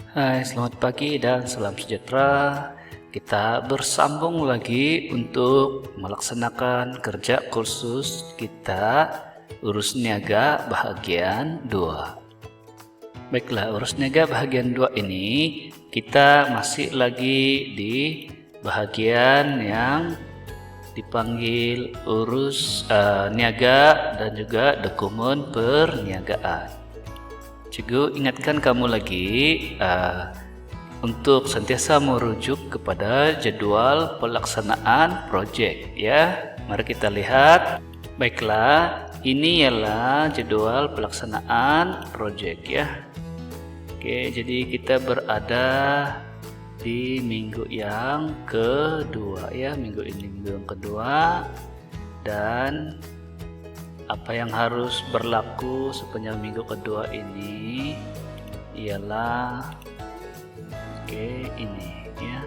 Hai, selamat pagi dan salam sejahtera. Kita bersambung lagi untuk melaksanakan kerja kursus kita urus niaga bahagian 2. Baiklah, urus niaga bahagian 2 ini kita masih lagi di bahagian yang dipanggil urus niaga dan juga dokumen perniagaan. Cikgu ingatkan kamu lagi untuk senantiasa merujuk kepada jadwal pelaksanaan proyek ya. Mari kita lihat. Baiklah, ini ialah jadwal pelaksanaan proyek ya. Oke, jadi kita berada di minggu yang kedua ya. Minggu ini minggu yang kedua, dan apa yang harus berlaku sepanjang minggu kedua ini ialah ini ya.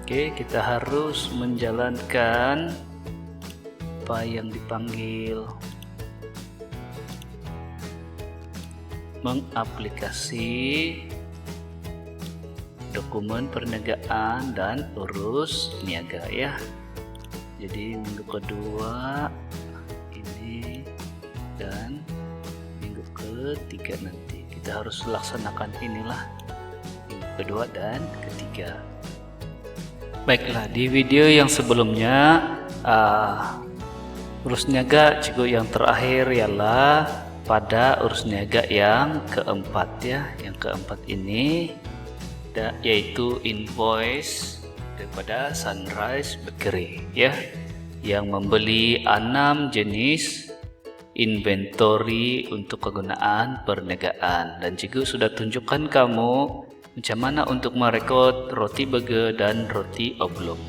Kita harus menjalankan apa yang dipanggil mengaplikasi dokumen perniagaan dan urus niaga ya. Jadi minggu kedua ini dan minggu ketiga nanti kita harus laksanakan inilah minggu kedua dan ketiga. Baiklah, di video yang sebelumnya urus niaga cikgu yang terakhir ialah pada urus niaga yang keempat ya. Yang keempat ini yaitu invoice daripada Sunrise Bakery ya, yang membeli 6 jenis inventory untuk kegunaan perniagaan, dan cikgu sudah tunjukkan kamu macam mana untuk merekod roti burger dan roti oblong.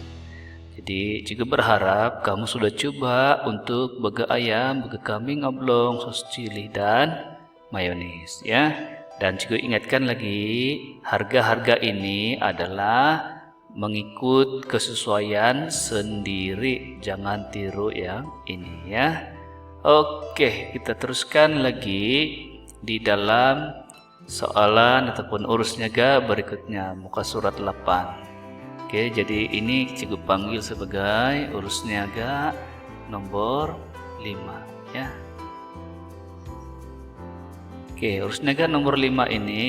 Jadi cikgu berharap kamu sudah coba untuk burger ayam, burger kambing oblong, sos cili dan mayonis ya. Dan cikgu ingatkan lagi, harga-harga ini adalah mengikut kesesuaian sendiri, jangan tiru yang ini ya. Oke, kita teruskan lagi di dalam soalan ataupun urus niaga berikutnya, muka surat 8. Oke, jadi ini cikgu panggil sebagai urus niaga nomor 5 ya. Oke, urus niaga nomor 5 ini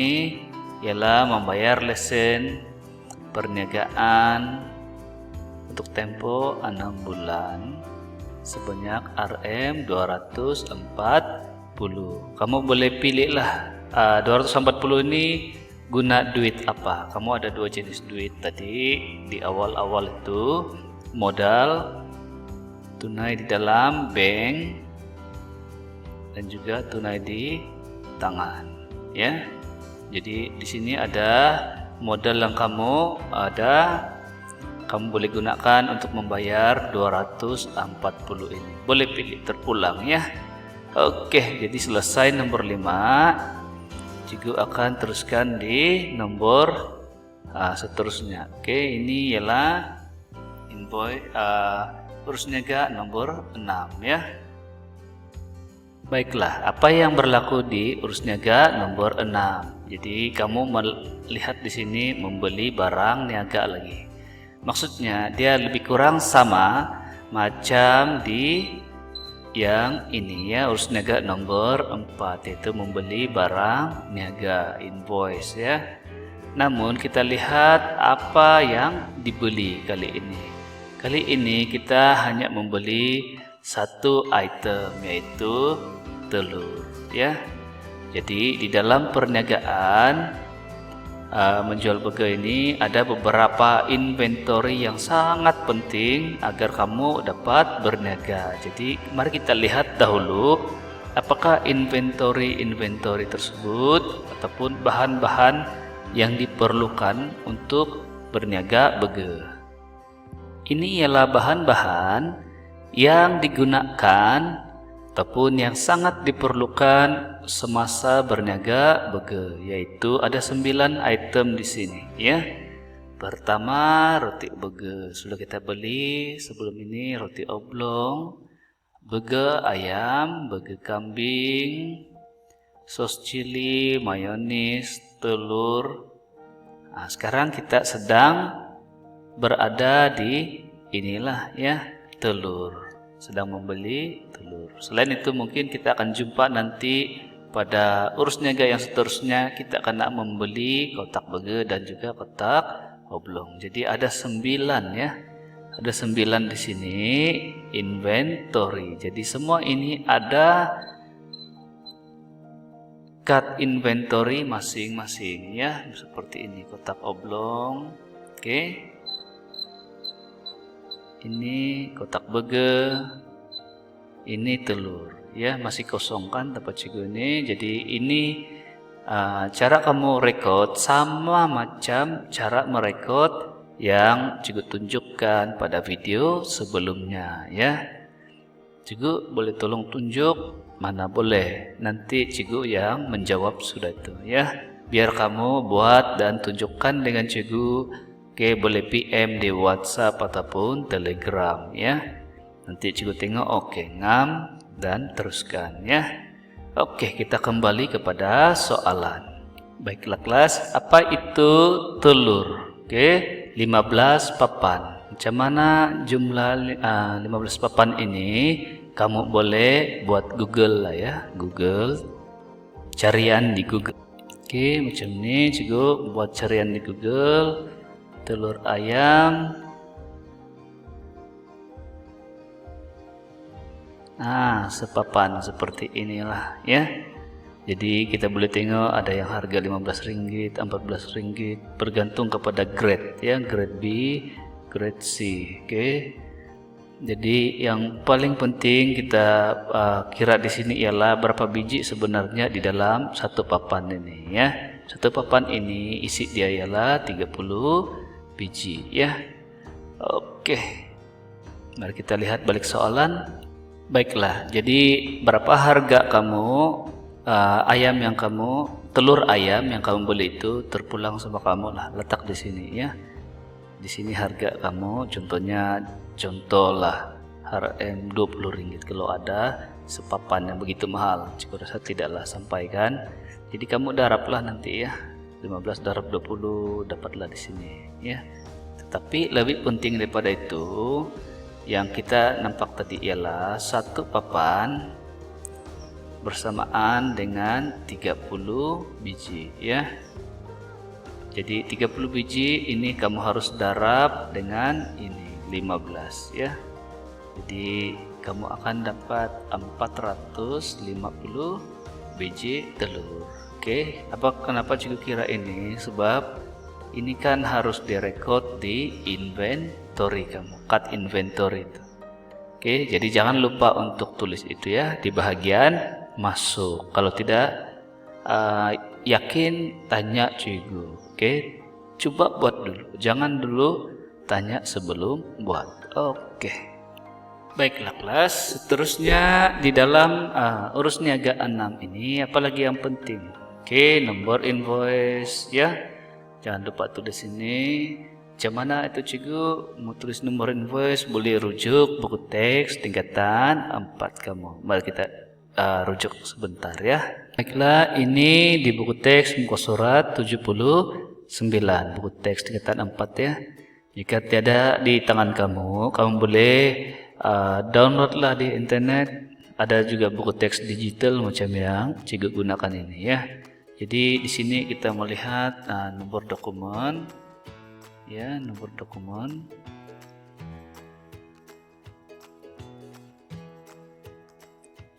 ialah membayar lesen perniagaan untuk tempo 6 bulan sebanyak Rm 240. Kamu boleh pilihlah 240 ini guna duit apa. Kamu ada 2 jenis duit tadi di awal-awal itu, modal tunai di dalam bank dan juga tunai di tangan ya. Jadi di sini ada modal yang kamu boleh gunakan untuk membayar 240 ini. Boleh pilih terpulang ya. Oke, jadi selesai nomor 5. Cikgu akan teruskan di nomor seterusnya. Oke, ini ialah invoice urus niaga nomor 6 ya. Baiklah, apa yang berlaku di urus niaga nomor 6? Jadi kamu melihat di sini membeli barang niaga lagi. Maksudnya dia lebih kurang sama macam di yang ini ya, urus niaga nomor 4, yaitu membeli barang niaga, invoice ya. Namun kita lihat apa yang dibeli kali ini. Kali ini kita hanya membeli satu item, yaitu telur ya. Jadi di dalam perniagaan menjual burger ini ada beberapa inventory yang sangat penting agar kamu dapat berniaga. Jadi mari kita lihat dahulu apakah inventory tersebut ataupun bahan-bahan yang diperlukan untuk berniaga burger. Ini ialah bahan-bahan yang digunakan ataupun yang sangat diperlukan semasa berniaga burger, yaitu ada 9 item di sini ya. Pertama, roti burger sudah kita beli sebelum ini, roti oblong, burger ayam, burger kambing, saus cili, mayonis, telur. Nah, sekarang kita sedang berada di inilah ya, telur. Sedang membeli telur. Selain itu mungkin kita akan jumpa nanti pada urus niaga yang seterusnya, kita akan membeli kotak bege dan juga kotak oblong. Jadi ada 9 ya. Ada 9 di sini inventory. Jadi semua ini ada cut inventory masing-masing ya, seperti ini kotak oblong. Oke. Ini kotak bege. Ini telur ya, masih kosong kan tempat cigu ini. Jadi ini cara kamu record sama macam cara merekod yang cigu tunjukkan pada video sebelumnya ya. Cigu boleh tolong tunjuk? Mana boleh, nanti cigu yang menjawab sudah itu ya. Biar kamu buat dan tunjukkan dengan cigu. Oke, boleh PM di WhatsApp ataupun Telegram ya. Nanti cigu tengok, oke, ngam dan teruskan ya. Oke, kita kembali kepada soalan. Baiklah kelas, apa itu telur? Oke, 15 papan. Macam mana jumlah 15 papan ini? Kamu boleh buat Google lah ya, Google, carian di Google. Oke, macam ini cikgu buat carian di Google, telur ayam. Nah, sepapan seperti inilah ya. Jadi kita boleh tengok ada yang harga Rp15, Rp14, bergantung kepada grade ya, grade B, grade C. Oke. Jadi yang paling penting kita kira di sini ialah berapa biji sebenarnya di dalam satu papan ini ya. Satu papan ini isi dia ialah 30 biji ya. Oke. Mari kita lihat balik soalan. Baiklah, jadi berapa harga kamu ayam yang kamu, telur ayam yang kamu beli itu terpulang sama kamu lah, letak di sini ya. Di sini harga kamu, contohlah Rp20 kalau ada sepapan yang begitu mahal. Cikgu rasa tidaklah sampaikan. Jadi kamu darablah nanti ya, 15 darab 20 dapatlah di sini ya. Tetapi lebih penting daripada itu, yang kita nampak tadi ialah satu papan bersamaan dengan 30 biji ya. Jadi 30 biji ini kamu harus darab dengan ini 15 ya. Jadi kamu akan dapat 450 biji telur. Oke, kenapa juga kira ini? Sebab ini kan harus direkod di inventory kamu, cut inventory itu. Oke, jadi jangan lupa untuk tulis itu ya di bagian masuk. Kalau tidak yakin, tanya cikgu. Oke, coba buat dulu, jangan dulu tanya sebelum buat. Oke, baiklah kelas. Seterusnya di dalam urus niaga 6 ini apalagi yang penting? Oke, nomor invoice ya, jangan lupa tulis ini. Macam mana itu cikgu? Mau tulis nomor invoice boleh rujuk buku teks tingkatan 4 kamu. Mari kita rujuk sebentar ya. Baiklah, ini di buku teks muka surat 79, buku teks tingkatan 4 ya. Jika tiada di tangan kamu boleh downloadlah di internet. Ada juga buku teks digital macam yang cikgu gunakan ini ya. Jadi di sini kita melihat nomor dokumen ya, nomor dokumen.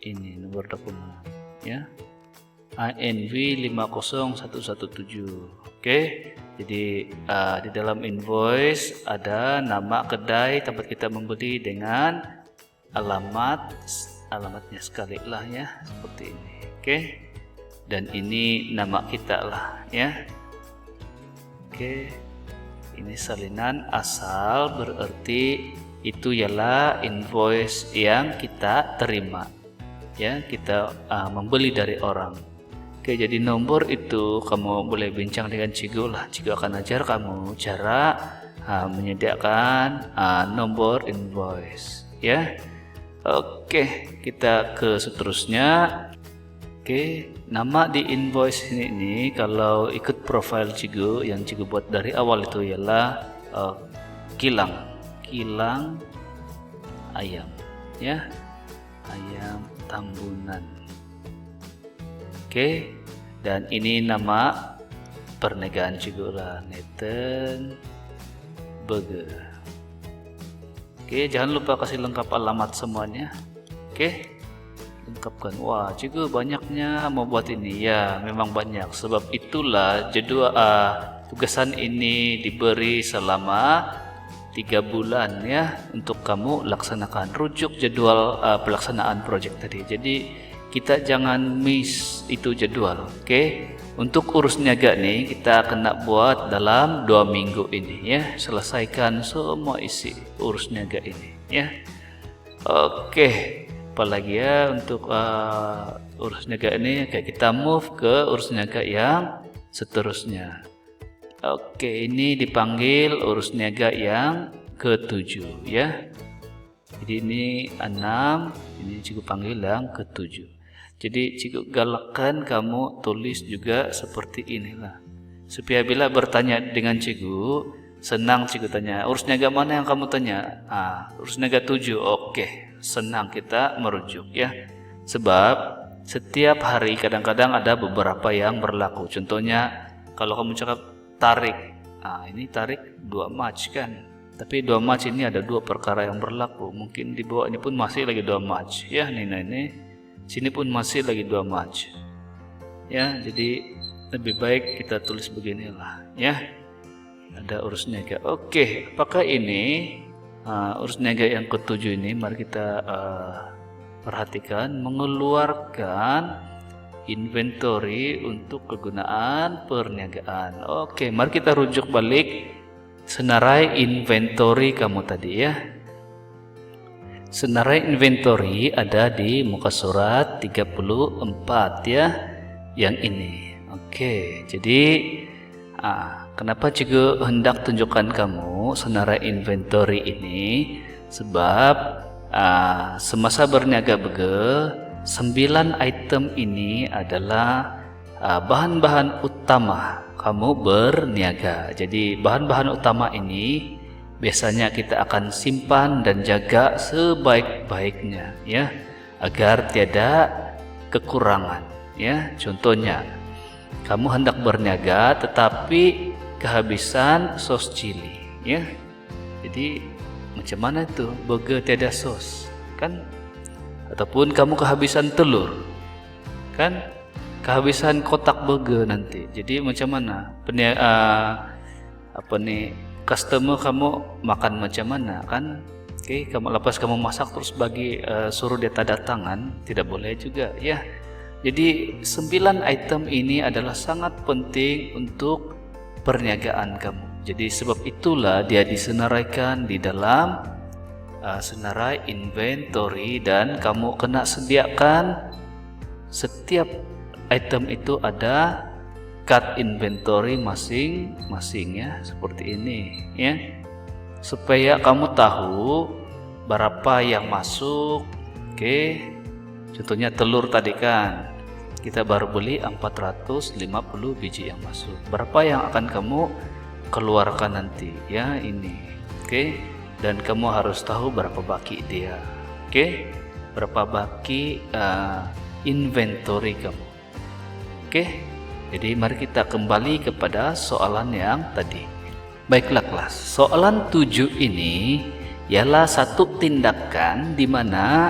Ini nomor dokumen ya, ANV 50117. Oke, jadi di dalam invoice ada nama kedai tempat kita membeli dengan alamatnya sekali lah ya, seperti ini. Oke, dan ini nama kita lah ya. Oke, ini salinan asal, berarti itu ialah invoice yang kita terima ya, kita membeli dari orang. Oke, jadi nomor itu kamu boleh bincang dengan cikgu lah. Cikgu akan ajar kamu cara menyediakan nomor invoice ya. Oke, kita ke seterusnya. Oke, nama di invoice ini kalau ikut profile Cigu yang Cigu buat dari awal itu ialah kilang ayam, ya, ayam Tambunan. Oke, dan ini nama perniagaan Cigu lah, Nathan Burger. Oke, jangan lupa kasih lengkap alamat semuanya. Oke, lengkapkan. Wah, Cigu banyaknya mau buat ini. Ya, memang banyak. Sebab itulah jadwal tugasan ini diberi selama 3 bulan ya untuk kamu laksanakan. Rujuk jadwal pelaksanaan proyek tadi. Jadi kita jangan miss itu jadwal. Oke. Untuk urus niaga nih kita kena buat dalam 2 minggu ini ya. Selesaikan semua isi urus niaga ini ya. Oke. Apalagi ya untuk urus niaga ini, kayak kita move ke urus niaga yang seterusnya. Oke, ini dipanggil urus niaga yang ke-7 ya. Jadi ini 6, ini Cigu panggil yang ke-7. Jadi Cigu galakkan kamu tulis juga seperti inilah, supaya bila bertanya dengan Cigu, senang Cigu tanya, urus niaga mana yang kamu tanya? Urus niaga 7. Oke, senang kita merujuk ya. Sebab setiap hari kadang-kadang ada beberapa yang berlaku. Contohnya kalau kamu cakap tarik, ini tarik 2 Mac kan. Tapi 2 Mac ini ada 2 perkara yang berlaku. Mungkin di bawah ini pun masih lagi 2 Mac ya. Ini sini pun masih lagi 2 Mac ya. Jadi lebih baik kita tulis beginilah ya. Ada urus niaga. Oke, apakah ini urus niaga yang ke-7 ini? Mari kita perhatikan, mengeluarkan inventory untuk kegunaan perniagaan. Oke, mari kita rujuk balik senarai inventory kamu tadi ya. Senarai inventory ada di muka surat 34 ya, yang ini. Oke, jadi kenapa Cigu hendak tunjukkan kamu senarai inventory ini? Sebab semasa berniaga bege, 9 item ini adalah bahan-bahan utama kamu berniaga. Jadi bahan-bahan utama ini biasanya kita akan simpan dan jaga sebaik-baiknya ya, agar tiada kekurangan ya. Contohnya kamu hendak berniaga tetapi kehabisan sos cili ya. Jadi macam mana itu burger tiada sos kan? Ataupun kamu kehabisan telur kan, kehabisan kotak burger nanti. Jadi macam mana customer kamu makan macam mana kan? Oke, kamu lepas kamu masak terus bagi suruh dia tanda tangan, tidak boleh juga ya. Jadi 9 item ini adalah sangat penting untuk perniagaan kamu. Jadi sebab itulah dia disenaraikan di dalam senarai inventory, dan kamu kena sediakan setiap item itu ada cut inventory masing-masing ya, seperti ini ya, supaya kamu tahu berapa yang masuk. Oke, contohnya telur tadi kan kita baru beli 450 biji yang masuk, berapa yang akan kamu keluarkan nanti ya ini. Oke, dan kamu harus tahu berapa baki dia. Oke, berapa baki inventory kamu. Oke, jadi mari kita kembali kepada soalan yang tadi. Baiklah kelas, soalan 7 ini ialah satu tindakan di mana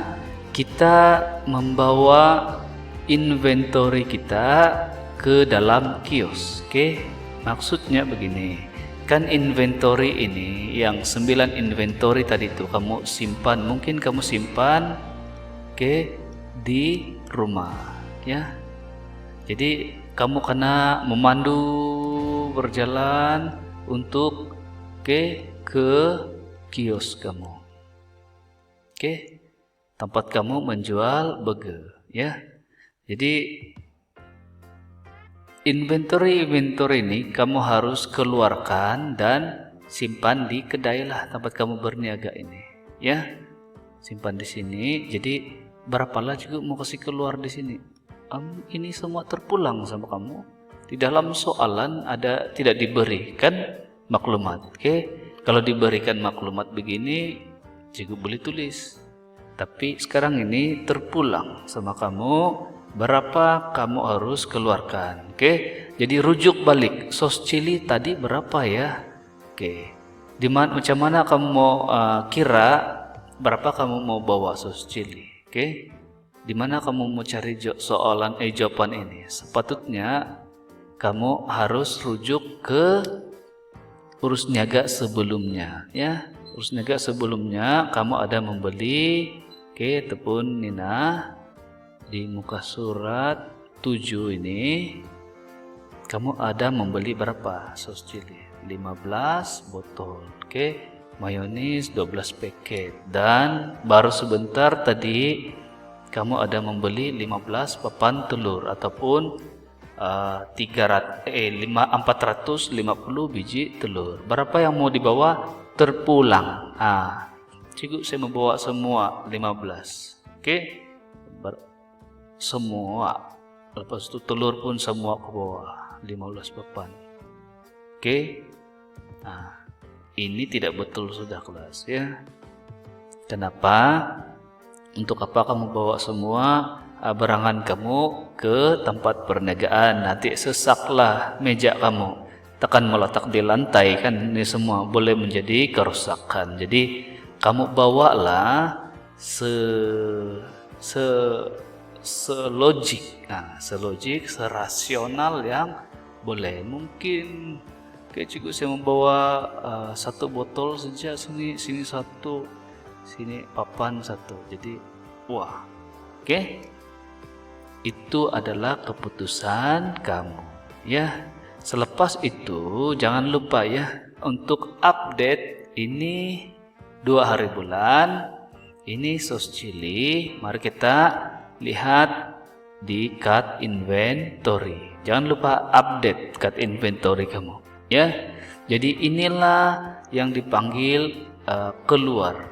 kita membawa inventory kita ke dalam kios. Oke, maksudnya begini, kan inventory ini yang 9 inventory tadi itu kamu simpan, mungkin kamu simpan di rumah ya. Jadi kamu kena memandu berjalan untuk ke kios kamu. Tempat kamu menjual burger ya. Jadi inventory ini kamu harus keluarkan dan simpan di kedai lah tempat kamu berniaga ini ya. Simpan di sini. Jadi berapalah juga mau kasih keluar di sini? ini semua terpulang sama kamu. Di dalam soalan ada tidak diberikan maklumat. Oke, kalau diberikan maklumat begini, cikgu boleh tulis. Tapi sekarang ini terpulang sama kamu, berapa kamu harus keluarkan. Oke, jadi rujuk balik. Sos cili tadi berapa ya? Oke, macam mana kamu mau kira berapa kamu mau bawa sos cili? Oke, di mana kamu mau cari jawaban ini? Sepatutnya kamu harus rujuk ke urus niaga sebelumnya, ya. Urus niaga sebelumnya kamu ada membeli, oke, tepun Nina di muka surat 7 ini kamu ada membeli berapa sos cili? 15 botol, oke. Mayonis 12 paket, dan baru sebentar tadi kamu ada membeli 15 papan telur ataupun 450 biji telur. Berapa yang mau dibawa? Terpulang. Cikgu saya membawa semua 15. Oke. Semua. Lepas itu telur pun semua aku bawa 15 papan. Oke. Ini tidak betul sudah kelas, ya. Kenapa? Untuk apa kamu bawa semua barangan kamu ke tempat perniagaan? Nanti sesaklah meja kamu, tekan meletak di lantai, kan ini semua boleh menjadi kerusakan. Jadi kamu bawalah selogik, serasional yang boleh. Mungkin kayak cikgu saya membawa 1 botol saja, sini 1, sini papan 1. Jadi oke. Itu adalah keputusan kamu, ya. Selepas itu jangan lupa ya untuk update ini 2 hari bulan. Ini sos cili. Mari kita lihat di card inventory. Jangan lupa update card inventory kamu, ya. Jadi inilah yang dipanggil keluar.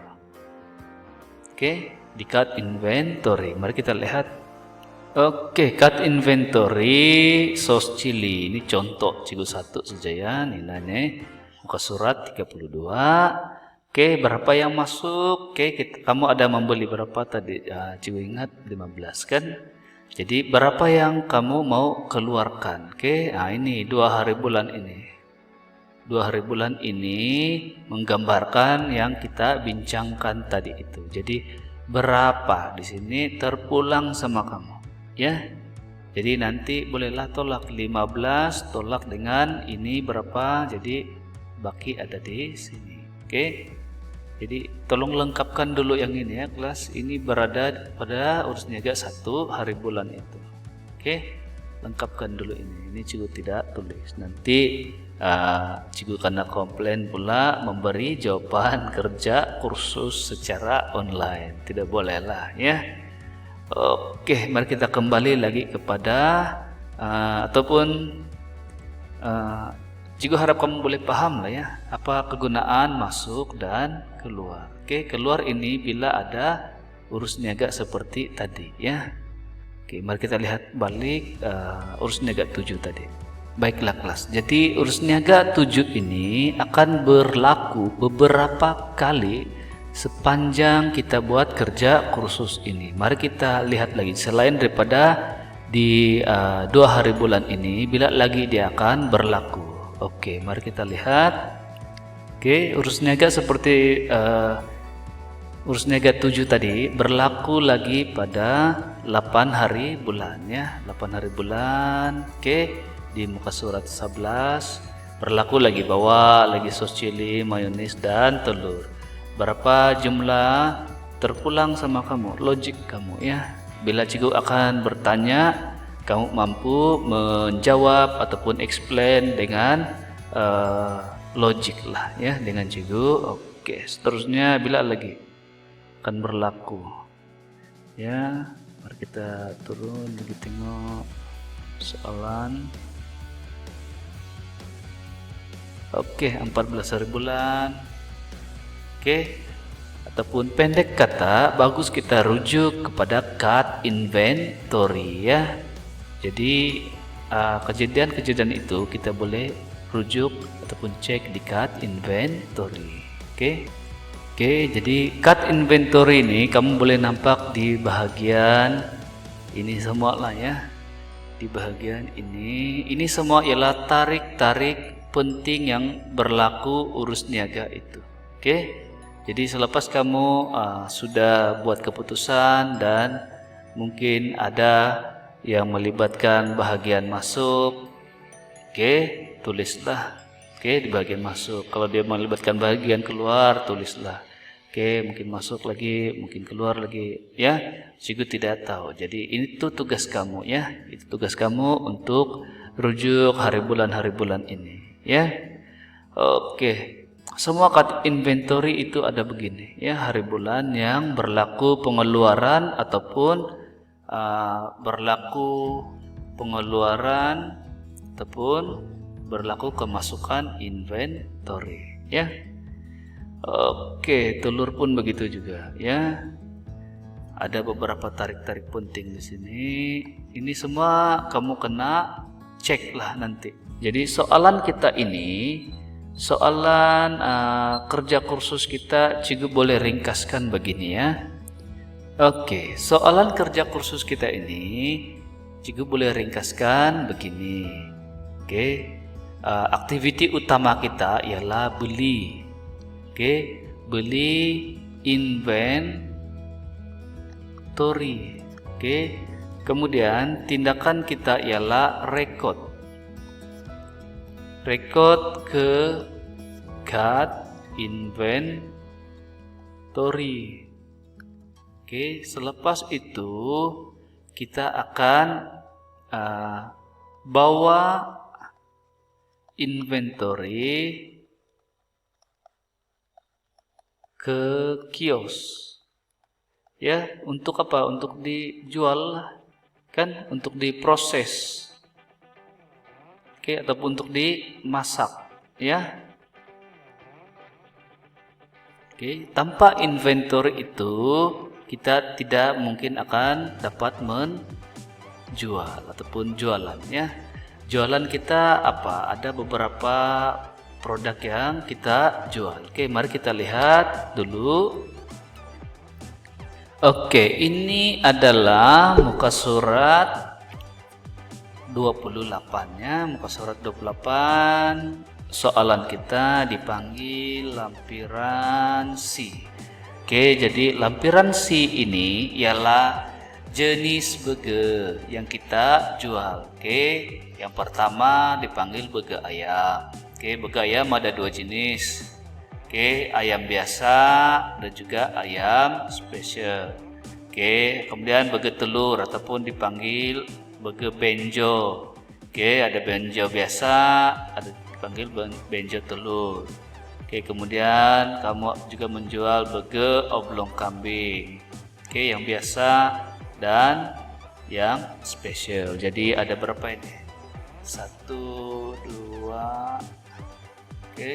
Oke, di card inventory. Mari kita lihat. Oke, card inventory sos cili. Ini contoh cikgu 1 saja ya. Nilainya muka surat 32. Oke, berapa yang masuk? Oke, kamu ada membeli berapa tadi? Cikgu ingat 15 kan? Jadi berapa yang kamu mau keluarkan? Oke, ini 2 hari bulan ini. 2 hari bulan ini menggambarkan yang kita bincangkan tadi itu. Jadi berapa di sini terpulang sama kamu, ya. Jadi nanti bolehlah tolak 15 tolak dengan ini berapa, jadi baki ada di sini. Oke. Jadi tolong lengkapkan dulu yang ini ya kelas. Ini berada pada urus niaga 1 hari bulan itu. Oke. Lengkapkan dulu ini. Ini cikgu tidak tulis. Nanti cikgu kena komplain pula memberi jawaban kerja kursus secara online. Tidak boleh lah ya. Oke, mari kita kembali lagi kepada cikgu harap kamu boleh paham lah ya apa kegunaan masuk dan keluar. Oke, keluar ini bila ada urus niaga seperti tadi ya. Oke, mari kita lihat balik urus niaga 7 tadi. Baiklah kelas. Jadi urus niaga 7 ini akan berlaku beberapa kali sepanjang kita buat kerja kursus ini. Mari kita lihat lagi selain daripada di 2 hari bulan ini, bila lagi dia akan berlaku. Oke, mari kita lihat. Oke, urus niaga seperti urus niaga 7 tadi berlaku lagi pada 8 hari bulan ya. 8 hari bulan. Oke, di muka surat 11 berlaku lagi, bawa lagi sos cili, mayonis dan telur. Berapa jumlah terpulang sama kamu? Logik kamu ya. Bila cikgu akan bertanya, kamu mampu menjawab ataupun explain dengan logik lah ya, dengan cikgu. Oke, seterusnya bila lagi akan berlaku ya. Mari kita turun lagi tengok soalan. Oke, 14 hari bulan. Oke, ataupun pendek kata bagus kita rujuk kepada card inventory ya. Jadi kejadian-kejadian itu kita boleh rujuk ataupun cek di card inventory. Oke, jadi card inventory ini kamu boleh nampak di bagian ini semua lah ya. Di bagian ini semua ialah tarik-tarik penting yang berlaku urus niaga itu. Oke. Jadi selepas kamu sudah buat keputusan dan mungkin ada yang melibatkan bahagian masuk, oke, tulislah. Oke, di bagian masuk. Kalau dia melibatkan bagian keluar, tulislah. Oke, mungkin masuk lagi, mungkin keluar lagi, ya. Cikgu tidak tahu. Jadi itu tugas kamu, ya. Itu tugas kamu untuk rujuk hari bulan ini, ya. Oke. Semua card inventory itu ada begini, ya, hari bulan yang berlaku pengeluaran ataupun berlaku kemasukan inventory, ya. Oke, telur pun begitu juga, ya. Ada beberapa tarik-tarik penting di sini. Ini semua kamu kena cek lah nanti. Jadi soalan kita ini, soalan kerja kursus kita, cikgu boleh ringkaskan begini ya. Oke, soalan kerja kursus kita ini cikgu boleh ringkaskan begini. Oke, aktiviti utama kita ialah beli. Oke, beli inventory. Oke, kemudian tindakan kita ialah record ke card inventory. Oke, selepas itu kita akan bawa inventory ke kios, ya. Untuk apa? Untuk dijual, kan? Untuk diproses, oke, ataupun untuk dimasak, ya. Oke, tanpa inventory itu kita tidak mungkin akan dapat menjual ataupun jualan, ya. Jualan kita apa? Ada beberapa produk yang kita jual. Oke, mari kita lihat dulu. Oke, ini adalah muka surat 28 ya, muka surat 28. Soalan kita dipanggil lampiran C. Oke, jadi lampiran C ini ialah jenis burger yang kita jual. Oke, yang pertama dipanggil burger ayam. Oke, burger ayam ada dua jenis. Oke, ayam biasa dan juga ayam spesial. Oke, kemudian burger telur ataupun dipanggil burger benjo. Oke, ada benjo biasa, ada dipanggil benjo telur. Oke, kemudian kamu juga menjual burger oblong kambing. Oke, yang biasa dan yang spesial. Jadi ada berapa ini? 1, 2, oke,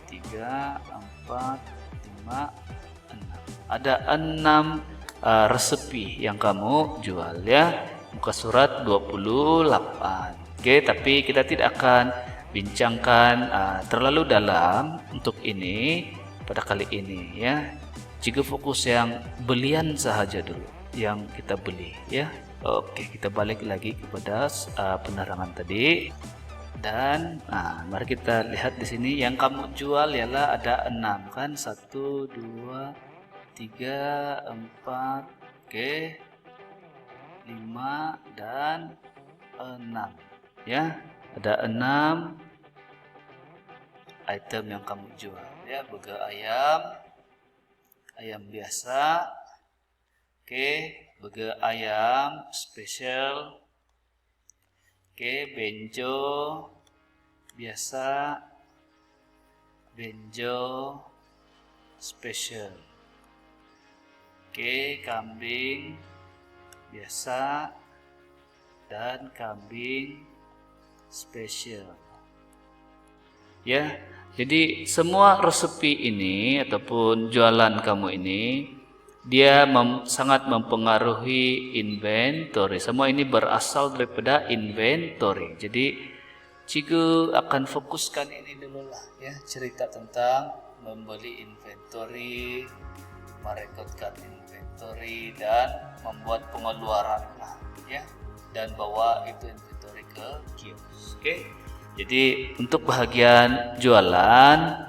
3, 4, 5, 6. Ada 6 resepi yang kamu jual ya. Muka surat 28. Oke, tapi kita tidak akan bincangkan terlalu dalam untuk ini pada kali ini ya. Jika fokus yang belian sahaja dulu yang kita beli ya. Oke, kita balik lagi kepada penerangan tadi. Dan mari kita lihat di sini yang kamu jual ialah ada 6 kan, 1, 2, 3, 4, oke, 5 dan 6 ya. Ada 6 item yang kamu jual ya. Burger ayam, ayam biasa, oke, burger ayam spesial, oke, benjo biasa, benjo spesial, oke, kambing biasa dan kambing spesial ya. Jadi semua resepi ini ataupun jualan kamu ini dia sangat mempengaruhi inventory. Semua ini berasal daripada inventory. Jadi cikgu akan fokuskan ini dulu lah ya, cerita tentang membeli inventory, merekodkan inventory, dan membuat pengeluaran lah ya, dan bawa itu inventory ke kios. Oke. Jadi untuk bahagian jualan,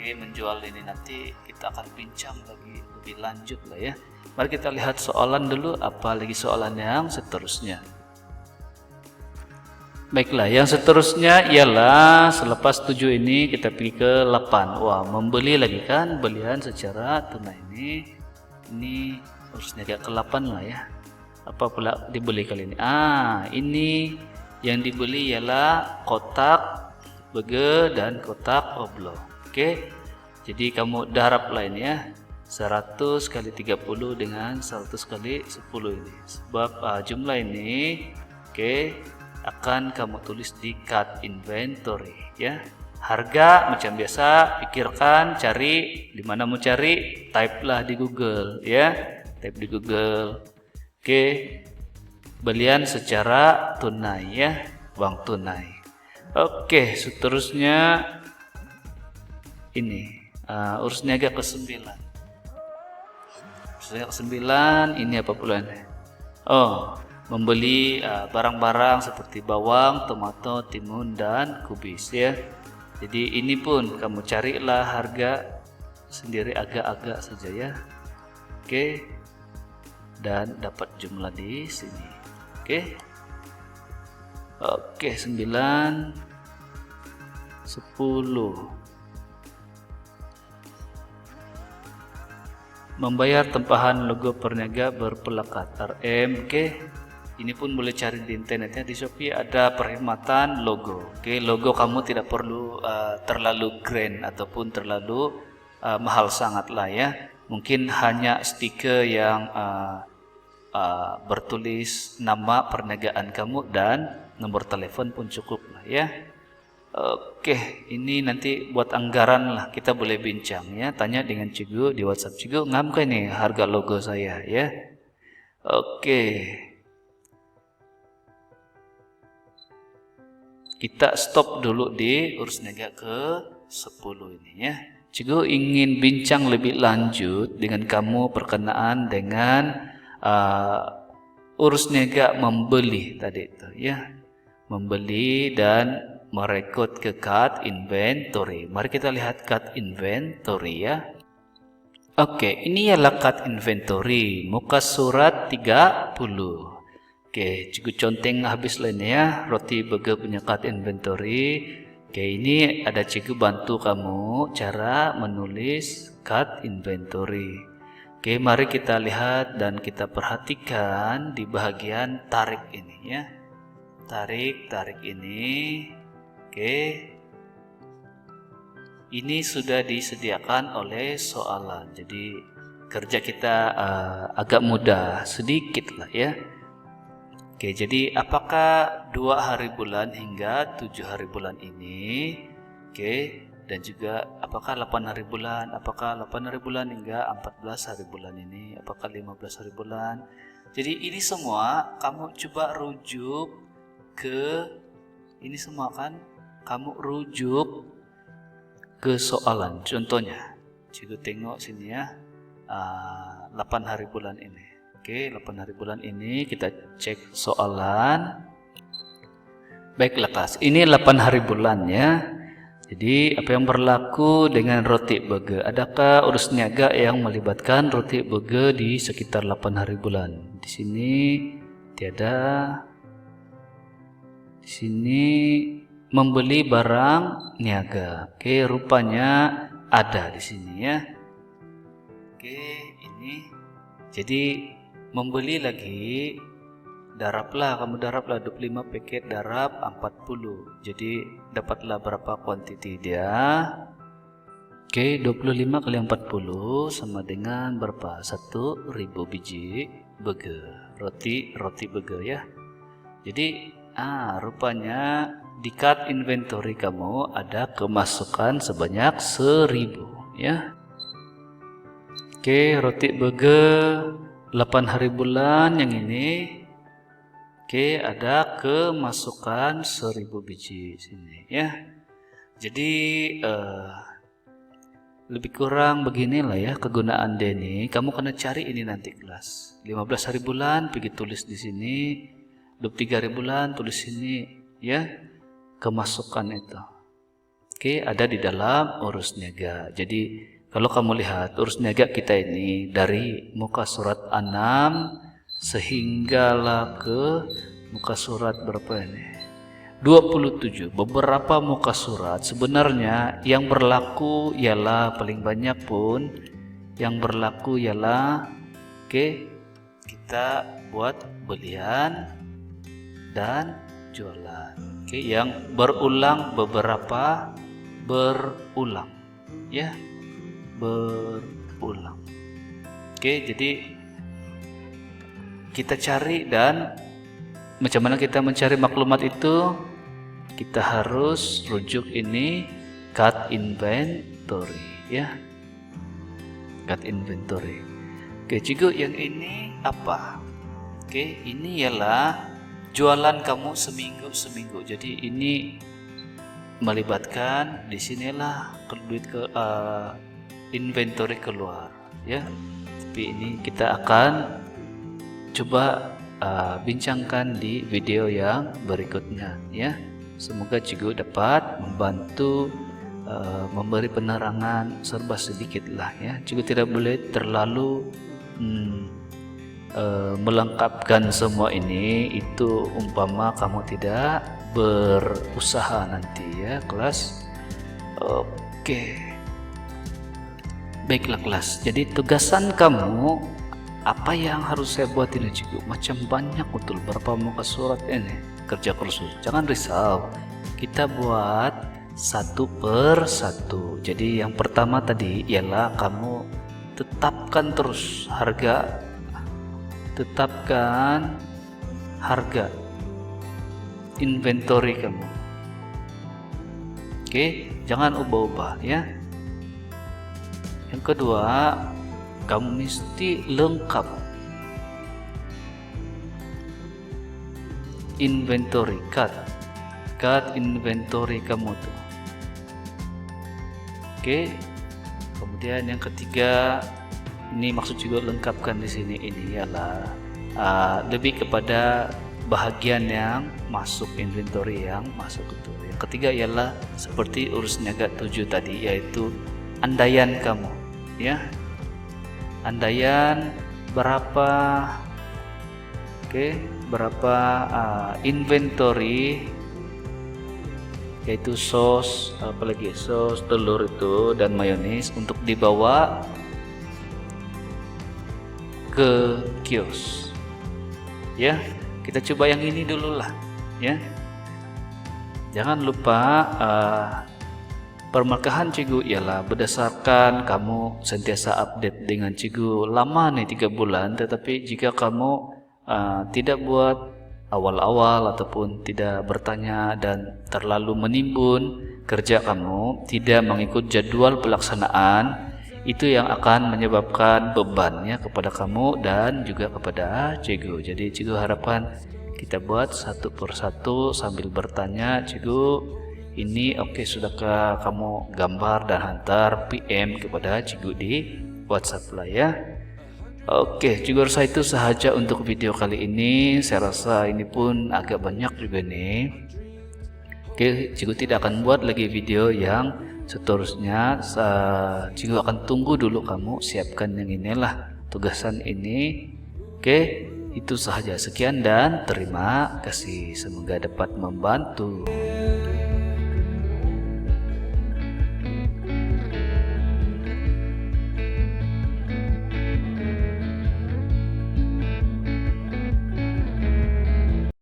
menjual ini nanti kita akan bincang lagi lebih lanjut lah ya. Mari kita lihat soalan dulu, apa lagi soalan yang seterusnya. Baiklah, yang seterusnya ialah selepas 7 ini kita pergi ke 8. Wah, membeli lagi kan, belian secara tunai ini harusnya agak ke 8 lah ya. Apa pula dibeli kali ini? Ini yang dibeli ialah kotak bege dan kotak oblong. Oke. Jadi kamu darablah ini ya. 100 kali 30 dengan 100 kali 10 ini. Sebab jumlah ini akan kamu tulis di cart inventory ya. Harga macam biasa, pikirkan, cari di mana mau cari, type lah di Google ya. Type di Google. Belian secara tunai ya, uang tunai. Seterusnya ini urus niaga ke-9. Ini apa pula ini? Membeli barang-barang seperti bawang, tomato, timun, dan kubis ya. Jadi ini pun kamu carilah harga sendiri agak-agak saja ya. Dan dapat jumlah di sini. 9, 10. Membayar tempahan logo perniaga berpelakat RM. Ini pun boleh cari di internetnya, di Shopee ada perkhidmatan logo. Logo kamu tidak perlu terlalu grand ataupun terlalu mahal sangat lah ya. Mungkin hanya stiker yang bertulis nama perniagaan kamu dan nomor telepon pun cukup lah ya. Ini nanti buat anggaran lah, kita boleh bincang ya. Tanya dengan cikgu di WhatsApp, cikgu ngam kan nih harga logo saya ya. Kita stop dulu di urus niaga ke-10 ini ya. Cikgu ingin bincang lebih lanjut dengan kamu berkenaan dengan urus niaga membeli tadi itu ya. Membeli dan merekod ke cart inventory. Mari kita lihat cart inventory ya. Ini ialah cart inventory, muka surat 30. Cikgu conteng habis lain ya, roti burger punya cart inventory. Ini ada cikgu bantu kamu cara menulis cart inventory. Mari kita lihat dan kita perhatikan di bagian tarik ini ya. Tarik ini. Ini sudah disediakan oleh soalan. Jadi kerja kita agak mudah sedikit lah ya. Jadi apakah 2 hari bulan hingga 7 hari bulan ini? Dan juga apakah 8 hari bulan? Apakah 8 hari bulan hingga 14 hari bulan ini? Apakah 15 hari bulan? Jadi ini semua kamu coba rujuk ke ini semua kan? Kamu rujuk ke soalan. Contohnya, cikgu tengok sini ya, 8 hari bulan ini. 8 hari bulan ini kita cek soalan. Baiklah kelas, ini 8 hari bulan ya. Jadi apa yang berlaku dengan roti burger? Adakah urus niaga yang melibatkan roti burger di sekitar 8 hari bulan? Di sini tiada. Di sini membeli barang niaga. Rupanya ada di sini ya. Ini. Jadi membeli lagi, kamu darablah 25 paket, darab 40. Jadi dapatlah berapa kuantiti dia? 25 kali 40 sama dengan berapa? 1000 biji burger. Roti burger ya. Jadi rupanya di cart inventory kamu ada kemasukan sebanyak 1000 ya. Oke, roti bege 8 hari bulan yang ini. Oke, ada kemasukan 1000 biji sini ya. Jadi lebih kurang beginilah ya kegunaan D ini. Kamu kena cari ini nanti kelas. 15 hari bulan pergi tulis di sini. 23 hari bulan tulis sini ya. Kemasukan itu. Oke, ada di dalam urus niaga. Jadi kalau kamu lihat urus niaga kita ini dari muka surat 6 sehinggalah ke muka surat berapa ini? 27. Beberapa muka surat sebenarnya yang berlaku ialah paling banyak pun yang berlaku ialah kita buat belian dan jualan. Yang berulang berulang ya, berulang. Jadi kita cari, dan macam mana kita mencari maklumat itu? Kita harus rujuk ini cut inventory ya, cut inventory. Cikgu yang ini apa? Ini ialah jualan kamu seminggu. Jadi ini melibatkan di sinilah duit ke inventory keluar ya. Tapi ini kita akan coba bincangkan di video yang berikutnya ya. Semoga cikgu dapat membantu memberi penerangan serba sedikit lah ya. Cikgu tidak boleh terlalu melengkapkan semua ini. Itu umpama kamu tidak berusaha nanti ya kelas. Oke, baiklah kelas. Jadi tugasan kamu apa yang harus saya buat ini cikgu? Macam banyak betul, berapa muka surat ini kerja kursus. Jangan risau, kita buat satu per satu. Jadi yang pertama tadi ialah kamu tetapkan terus harga, tetapkan harga inventory kamu. Jangan ubah-ubah ya. Yang kedua, kamu mesti lengkap inventory, cut inventory kamu tuh. Kemudian yang ketiga, ini maksud juga lengkapkan di sini ini ialah lebih kepada bahagian yang masuk, inventory yang masuk itu. Yang ketiga ialah seperti urus niaga 7 tadi, yaitu andaian kamu ya. Andaian berapa berapa inventory, yaitu sos, apalagi sos, telur itu dan mayonis untuk dibawa ke kios ya. Kita coba yang ini dulu lah ya. Jangan lupa permarkahan cikgu ialah berdasarkan kamu sentiasa update dengan cikgu. Lama nih 3 bulan, tetapi jika kamu tidak buat awal-awal ataupun tidak bertanya dan terlalu menimbun kerja kamu, tidak mengikut jadwal pelaksanaan, itu yang akan menyebabkan bebannya kepada kamu dan juga kepada cikgu. Jadi cikgu harapan kita buat satu persatu sambil bertanya, cikgu ini sudahkah kamu gambar dan hantar PM kepada cikgu di WhatsApp lah ya. Cikgu rasa itu sahaja untuk video kali ini. Saya rasa ini pun agak banyak juga nih. Cikgu tidak akan buat lagi video yang seterusnya. Cikgu akan tunggu dulu kamu siapkan yang inilah tugasan ini. Itu sahaja. Sekian dan terima kasih. Semoga dapat membantu.